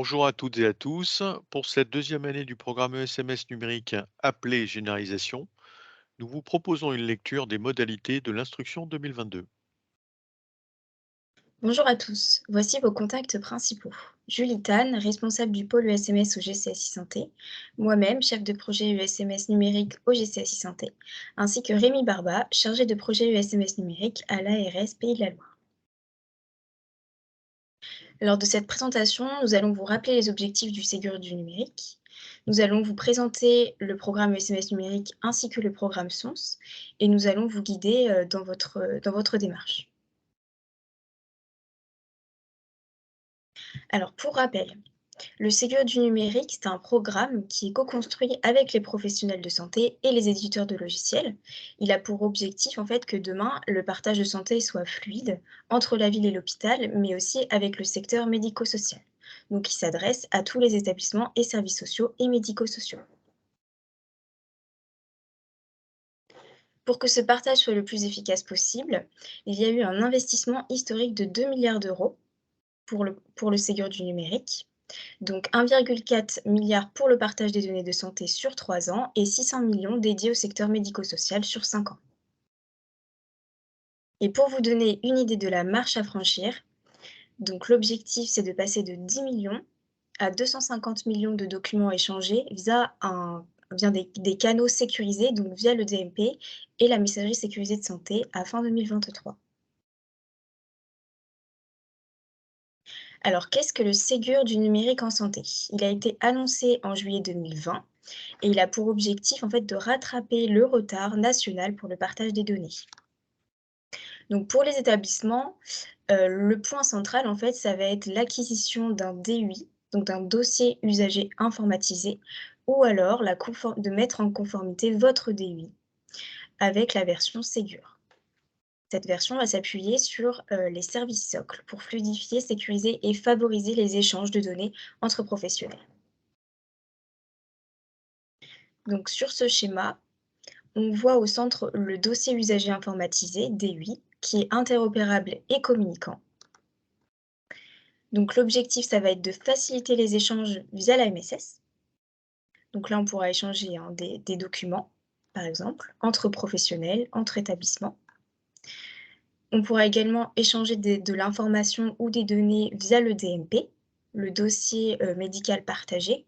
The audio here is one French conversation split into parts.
Bonjour à toutes et à tous. Pour cette deuxième année du programme ESMS numérique appelé Généralisation, nous vous proposons une lecture des modalités de l'instruction 2022. Bonjour à tous, voici vos contacts principaux. Julie Tan, responsable du pôle ESMS au GCSI Santé, moi-même, chef de projet ESMS numérique au GCSI Santé, ainsi que Rémi Barba, chargé de projet ESMS numérique à l'ARS Pays de la Loire. Lors de cette présentation, nous allons vous rappeler les objectifs du Ségur du numérique. Nous allons vous présenter le programme ESMS numérique ainsi que le programme SONS et nous allons vous guider dans votre démarche. Alors, pour rappel, le Ségur du numérique, c'est un programme qui est co-construit avec les professionnels de santé et les éditeurs de logiciels. Il a pour objectif en fait que demain, le partage de santé soit fluide entre la ville et l'hôpital, mais aussi avec le secteur médico-social. Donc, il s'adresse à tous les établissements et services sociaux et médico-sociaux. Pour que ce partage soit le plus efficace possible, il y a eu un investissement historique de 2 milliards d'euros pour le Ségur du numérique. Donc 1,4 milliard pour le partage des données de santé sur 3 ans et 600 millions dédiés au secteur médico-social sur 5 ans. Et pour vous donner une idée de la marche à franchir, donc l'objectif c'est de passer de 10 millions à 250 millions de documents échangés via des canaux sécurisés, donc via le DMP et la messagerie sécurisée de santé à fin 2023. Alors qu'est-ce que le Ségur du numérique en santé? Il a été annoncé en juillet 2020 et il a pour objectif en fait de rattraper le retard national pour le partage des données. Donc pour les établissements, le point central en fait, ça va être l'acquisition d'un DUI, donc d'un dossier usager informatisé, ou alors de mettre en conformité votre DUI avec la version Ségur. Cette version va s'appuyer sur les services socles pour fluidifier, sécuriser et favoriser les échanges de données entre professionnels. Donc sur ce schéma, on voit au centre le dossier usager informatisé, DUI, qui est interopérable et communicant. Donc l'objectif, ça va être de faciliter les échanges via la MSS. Donc là, on pourra échanger des documents, par exemple, entre professionnels, entre établissements. On pourra également échanger de l'information ou des données via le DMP, le dossier médical partagé.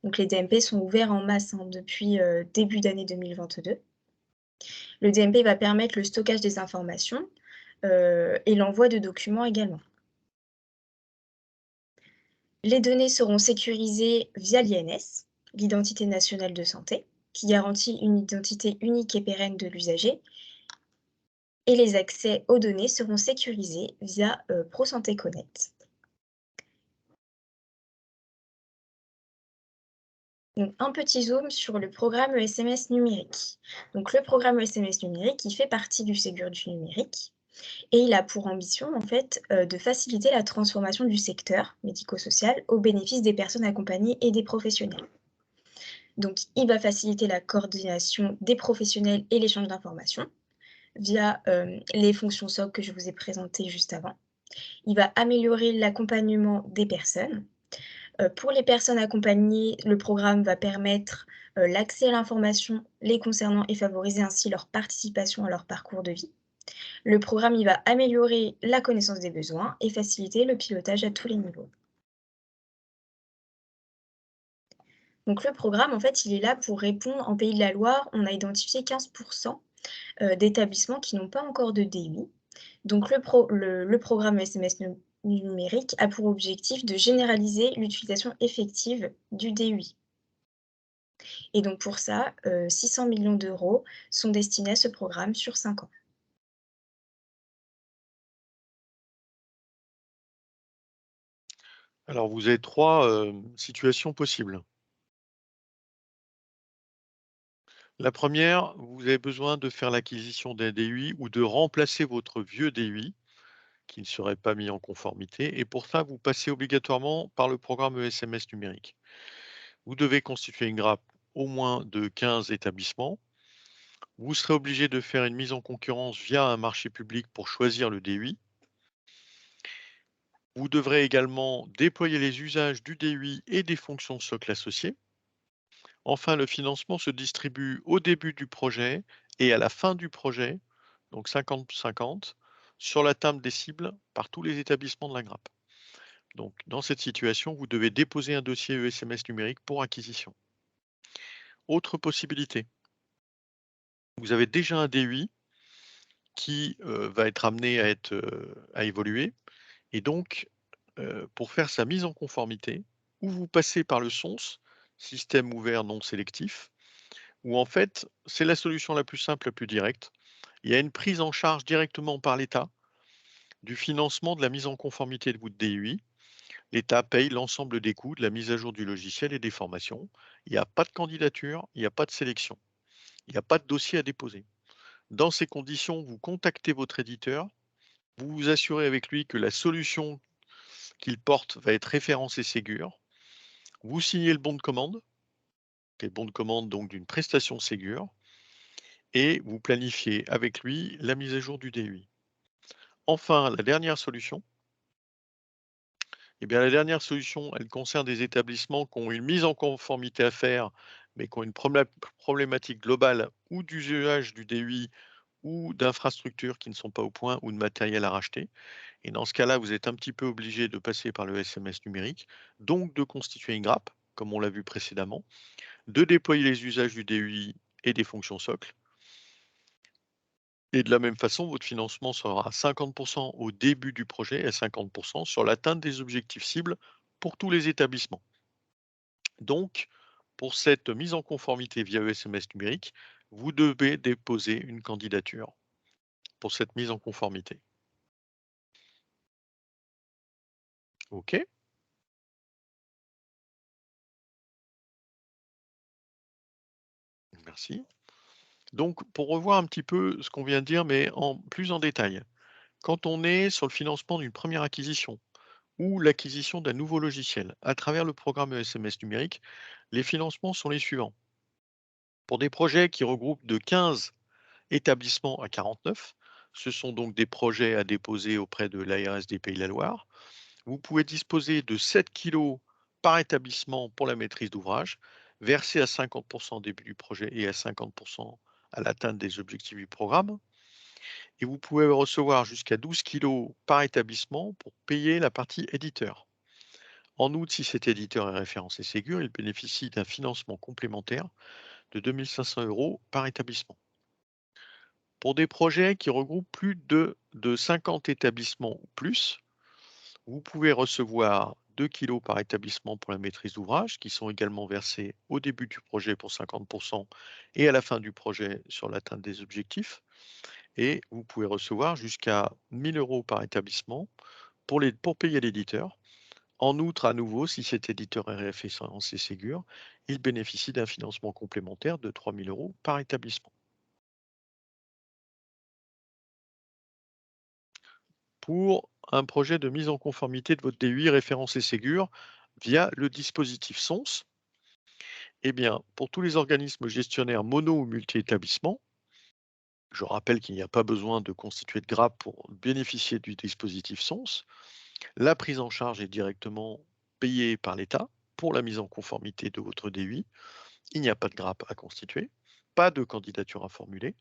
Donc les DMP sont ouverts en masse depuis début d'année 2022. Le DMP va permettre le stockage des informations et l'envoi de documents également. Les données seront sécurisées via l'INS, l'identité nationale de santé, qui garantit une identité unique et pérenne de l'usager, et les accès aux données seront sécurisés via ProSanté Connect. Donc, un petit zoom sur le programme ESMS numérique. Donc, le programme ESMS numérique, il fait partie du Ségur du numérique. Et il a pour ambition, en fait, de faciliter la transformation du secteur médico-social au bénéfice des personnes accompagnées et des professionnels. Donc, il va faciliter la coordination des professionnels et l'échange d'informations via les fonctions SOC que je vous ai présentées juste avant. Il va améliorer l'accompagnement des personnes. Pour les personnes accompagnées, le programme va permettre l'accès à l'information les concernant et favoriser ainsi leur participation à leur parcours de vie. Le programme, il va améliorer la connaissance des besoins et faciliter le pilotage à tous les niveaux. Donc le programme, en fait, il est là pour répondre en Pays de la Loire, on a identifié 15 d'établissements qui n'ont pas encore de DUI. Donc le programme SMS numérique a pour objectif de généraliser l'utilisation effective du DUI. Et donc pour ça, 600 millions d'euros sont destinés à ce programme sur 5 ans. Alors, vous avez trois situations possibles. La première, vous avez besoin de faire l'acquisition d'un DUI ou de remplacer votre vieux DUI qui ne serait pas mis en conformité. Et pour ça, vous passez obligatoirement par le programme ESMS numérique. Vous devez constituer une grappe au moins de 15 établissements. Vous serez obligé de faire une mise en concurrence via un marché public pour choisir le DUI. Vous devrez également déployer les usages du DUI et des fonctions socles associées. Enfin, le financement se distribue au début du projet et à la fin du projet, donc 50-50, sur la table des cibles par tous les établissements de la grappe. Donc, dans cette situation, vous devez déposer un dossier ESMS numérique pour acquisition. Autre possibilité, vous avez déjà un DUI qui va être amené à évoluer. Et donc, pour faire sa mise en conformité, ou vous passez par le SONS, système ouvert non sélectif, où en fait, c'est la solution la plus simple, la plus directe. Il y a une prise en charge directement par l'État du financement de la mise en conformité de votre DUI. L'État paye l'ensemble des coûts de la mise à jour du logiciel et des formations. Il n'y a pas de candidature, il n'y a pas de sélection, il n'y a pas de dossier à déposer. Dans ces conditions, vous contactez votre éditeur, vous vous assurez avec lui que la solution qu'il porte va être référencée Ségur. Vous signez le bon de commande, qui est le bon de commande donc d'une prestation Ségur, et vous planifiez avec lui la mise à jour du DUI. Enfin, la dernière solution, la dernière solution, elle concerne des établissements qui ont une mise en conformité à faire, mais qui ont une problématique globale ou d'usage du DUI ou d'infrastructures qui ne sont pas au point ou de matériel à racheter. Et dans ce cas-là, vous êtes un petit peu obligé de passer par le SMS numérique, donc de constituer une grappe, comme on l'a vu précédemment, de déployer les usages du DUI et des fonctions socles. Et de la même façon, votre financement sera à 50% au début du projet et à 50% sur l'atteinte des objectifs cibles pour tous les établissements. Donc, pour cette mise en conformité via ESMS numérique, vous devez déposer une candidature pour cette mise en conformité. OK? Merci. Donc, pour revoir un petit peu ce qu'on vient de dire, mais plus en détail. Quand on est sur le financement d'une première acquisition ou l'acquisition d'un nouveau logiciel à travers le programme ESMS numérique, les financements sont les suivants. Pour des projets qui regroupent de 15 établissements à 49, ce sont donc des projets à déposer auprès de l'ARS des Pays de la Loire. Vous pouvez disposer de 7 kg par établissement pour la maîtrise d'ouvrage, versé à 50% au début du projet et à 50% à l'atteinte des objectifs du programme. Et vous pouvez recevoir jusqu'à 12 kg par établissement pour payer la partie éditeur. En outre, si cet éditeur est référencé Ségur, il bénéficie d'un financement complémentaire de 2 500 € par établissement. Pour des projets qui regroupent plus de 50 établissements ou plus, vous pouvez recevoir 2 kg par établissement pour la maîtrise d'ouvrage, qui sont également versés au début du projet pour 50% et à la fin du projet sur l'atteinte des objectifs. Et vous pouvez recevoir jusqu'à 1 000 € par établissement pour payer l'éditeur. En outre, à nouveau, si cet éditeur est référencé Ségur, il bénéficie d'un financement complémentaire de 3 000 € par établissement. Pour un projet de mise en conformité de votre DUI référencé Ségur via le dispositif SONS, eh bien, pour tous les organismes gestionnaires mono ou multi-établissements, je rappelle qu'il n'y a pas besoin de constituer de grappe pour bénéficier du dispositif SONS. La prise en charge est directement payée par l'État pour la mise en conformité de votre DUI. Il n'y a pas de grappe à constituer, pas de candidature à formuler.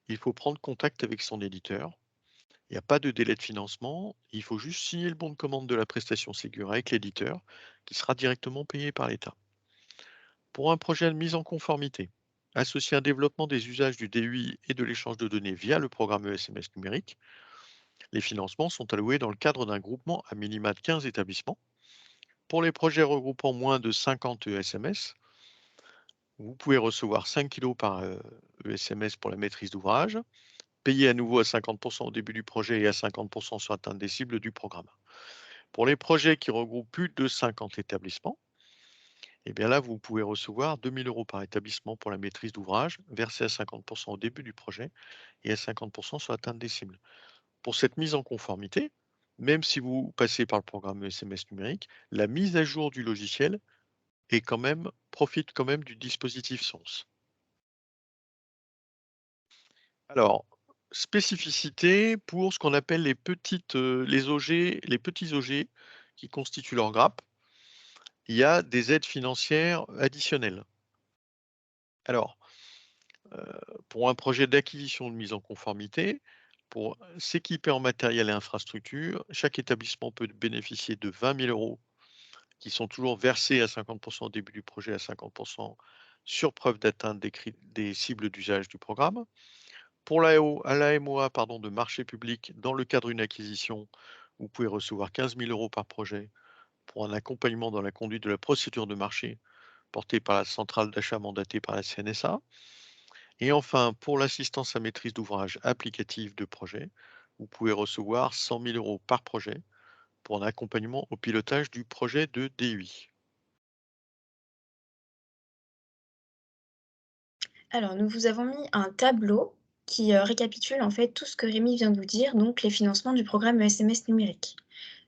Il faut prendre contact avec son éditeur. Il n'y a pas de délai de financement. Il faut juste signer le bon de commande de la prestation Ségur avec l'éditeur qui sera directement payé par l'État. Pour un projet de mise en conformité, associé à un développement des usages du DUI et de l'échange de données via le programme ESMS numérique, les financements sont alloués dans le cadre d'un groupement à minima de 15 établissements. Pour les projets regroupant moins de 50 ESMS, vous pouvez recevoir 5 kg par ESMS pour la maîtrise d'ouvrage, payé à nouveau à 50% au début du projet et à 50% sur l'atteinte des cibles du programme. Pour les projets qui regroupent plus de 50 établissements, eh bien là, vous pouvez recevoir 2 000 € par établissement pour la maîtrise d'ouvrage, versé à 50% au début du projet et à 50% sur l'atteinte des cibles. Pour cette mise en conformité, même si vous passez par le programme SMS numérique, la mise à jour du logiciel profite quand même du dispositif SONS. Alors, spécificité pour ce qu'on appelle les petits OG qui constituent leur grappe. Il y a des aides financières additionnelles. Alors, pour un projet d'acquisition de mise en conformité, pour s'équiper en matériel et infrastructure, chaque établissement peut bénéficier de 20 000 € qui sont toujours versés à 50 au début du projet, à 50 sur preuve d'atteinte des cibles d'usage du programme. Pour à l'AMOA pardon, de marché public, dans le cadre d'une acquisition, vous pouvez recevoir 15 000 € par projet pour un accompagnement dans la conduite de la procédure de marché portée par la centrale d'achat mandatée par la CNSA. Et enfin, pour l'assistance à maîtrise d'ouvrage applicative de projet, vous pouvez recevoir 100 000 € par projet pour un accompagnement au pilotage du projet de DUI. Alors, nous vous avons mis un tableau qui récapitule en fait tout ce que Rémi vient de vous dire, donc les financements du programme SMS numérique.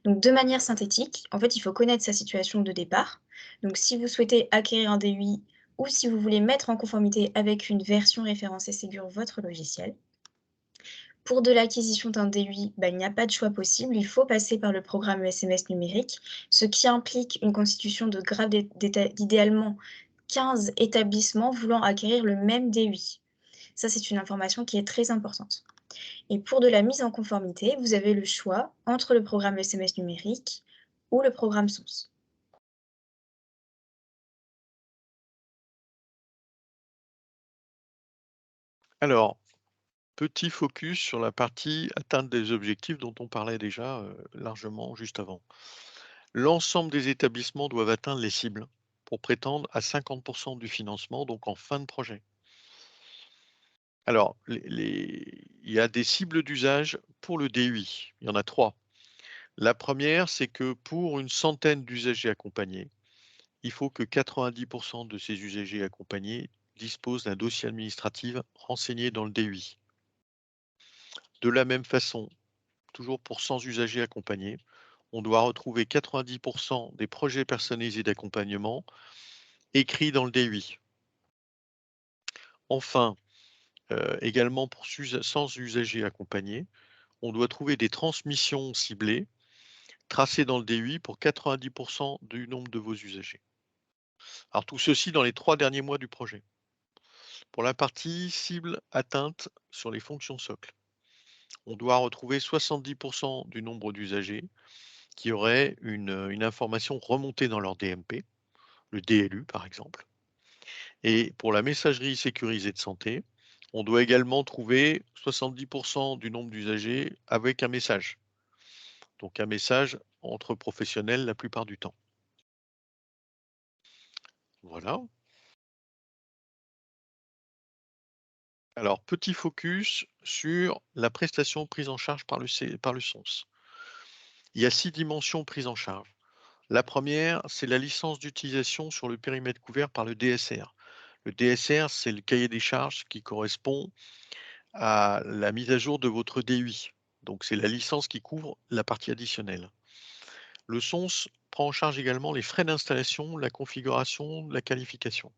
Donc, de manière synthétique, en fait, il faut connaître sa situation de départ. Donc, si vous souhaitez acquérir un DUI ou si vous voulez mettre en conformité avec une version référencée Ségur votre logiciel. Pour de l'acquisition d'un DUI, il n'y a pas de choix possible, il faut passer par le programme SMS numérique, ce qui implique une constitution de grade d'idéalement 15 établissements voulant acquérir le même DUI. Ça, c'est une information qui est très importante. Et pour de la mise en conformité, vous avez le choix entre le programme SMS numérique ou le programme SONS. Alors, petit focus sur la partie atteinte des objectifs dont on parlait déjà largement juste avant. L'ensemble des établissements doivent atteindre les cibles pour prétendre à 50 du financement, donc en fin de projet. Alors, il y a des cibles d'usage pour le DUI. Il y en a trois. La première, c'est que pour une centaine d'usagers accompagnés, il faut que 90 de ces usagers accompagnés disposent d'un dossier administratif renseigné dans le DUI. De la même façon, toujours pour 100 usagers accompagnés, on doit retrouver 90 des projets personnalisés d'accompagnement écrits dans le DUI. Enfin, également pour 100 usagers accompagnés, on doit trouver des transmissions ciblées tracées dans le DUI pour 90 du nombre de vos usagers. Alors tout ceci dans les 3 derniers mois du projet. Pour la partie cible atteinte sur les fonctions socles, on doit retrouver 70 du nombre d'usagers qui auraient une information remontée dans leur DMP, le DLU par exemple. Et pour la messagerie sécurisée de santé, on doit également trouver 70 du nombre d'usagers avec un message. Donc un message entre professionnels la plupart du temps. Voilà. Alors, petit focus sur la prestation prise en charge par le SONS. Il y a 6 dimensions prises en charge. La première, c'est la licence d'utilisation sur le périmètre couvert par le DSR. Le DSR, c'est le cahier des charges qui correspond à la mise à jour de votre DUI. Donc, c'est la licence qui couvre la partie additionnelle. Le SONS prend en charge également les frais d'installation, la configuration, la qualification.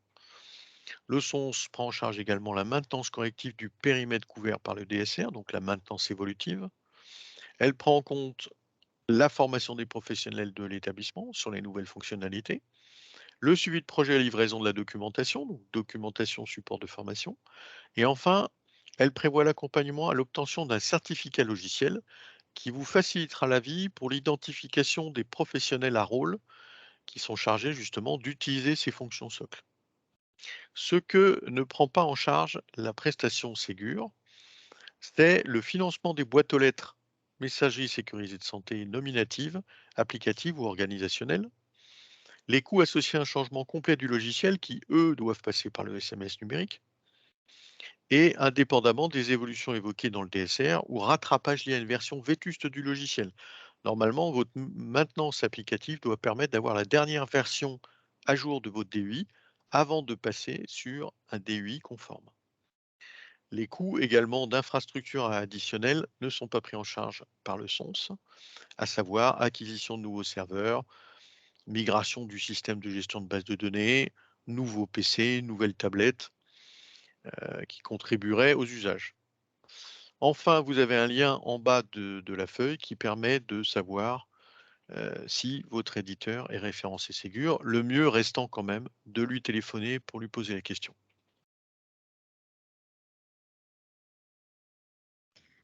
Le SONS prend en charge également la maintenance corrective du périmètre couvert par le DSR, donc la maintenance évolutive. Elle prend en compte la formation des professionnels de l'établissement sur les nouvelles fonctionnalités, le suivi de projet et livraison de la documentation, donc documentation, support de formation. Et enfin, elle prévoit l'accompagnement à l'obtention d'un certificat logiciel qui vous facilitera la vie pour l'identification des professionnels à rôle qui sont chargés justement d'utiliser ces fonctions socles. Ce que ne prend pas en charge la prestation Ségur, c'est le financement des boîtes aux lettres, messagerie sécurisée de santé nominative, applicative ou organisationnelle, les coûts associés à un changement complet du logiciel qui, eux, doivent passer par le SMS numérique, et indépendamment des évolutions évoquées dans le DSR ou rattrapage lié à une version vétuste du logiciel. Normalement, votre maintenance applicative doit permettre d'avoir la dernière version à jour de votre DUI avant de passer sur un DUI conforme. Les coûts également d'infrastructures additionnelles ne sont pas pris en charge par le SONS, à savoir acquisition de nouveaux serveurs, migration du système de gestion de base de données, nouveaux PC, nouvelles tablettes qui contribueraient aux usages. Enfin, vous avez un lien en bas de la feuille qui permet de savoir si votre éditeur est référencé Ségur, le mieux restant quand même de lui téléphoner pour lui poser la question.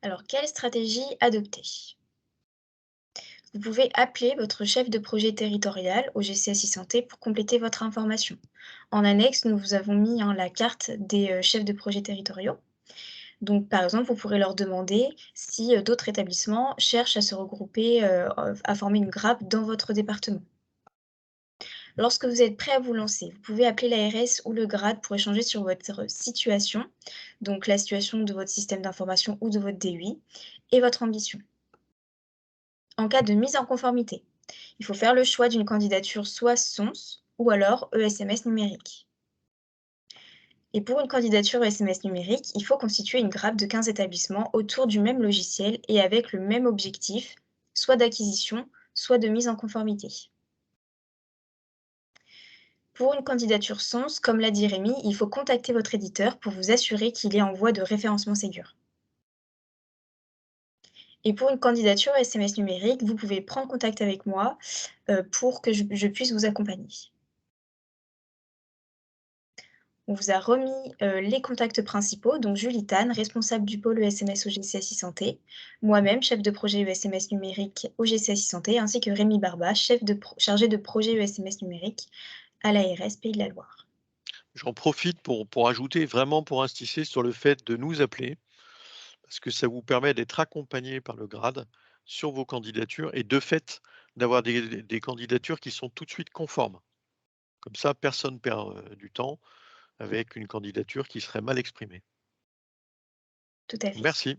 Alors, quelle stratégie adopter? Vous pouvez appeler votre chef de projet territorial au GCSI Santé pour compléter votre information. En annexe, nous vous avons mis hein, la carte des chefs de projet territoriaux. Donc, par exemple, vous pourrez leur demander si d'autres établissements cherchent à se regrouper, à former une grappe dans votre département. Lorsque vous êtes prêt à vous lancer, vous pouvez appeler l'ARS ou le grade pour échanger sur votre situation, donc la situation de votre système d'information ou de votre DUI, et votre ambition. En cas de mise en conformité, il faut faire le choix d'une candidature soit SONS ou alors ESMS numérique. Et pour une candidature ESMS numérique, il faut constituer une grappe de 15 établissements autour du même logiciel et avec le même objectif, soit d'acquisition, soit de mise en conformité. Pour une candidature SONS, comme l'a dit Rémi, il faut contacter votre éditeur pour vous assurer qu'il est en voie de référencement Ségur. Et pour une candidature SMS numérique, vous pouvez prendre contact avec moi pour que je puisse vous accompagner. On vous a remis les contacts principaux, donc Julie Tan, responsable du pôle ESMS au GCSI Santé, moi-même, chef de projet ESMS numérique au GCSI Santé, ainsi que Rémi Barba, chargé de projet ESMS numérique à l'ARS Pays de la Loire. J'en profite pour ajouter, vraiment pour insister sur le fait de nous appeler, parce que ça vous permet d'être accompagné par le grade sur vos candidatures et de fait d'avoir des candidatures qui sont tout de suite conformes. Comme ça, personne perd du temps avec une candidature qui serait mal exprimée. Tout à fait. Merci.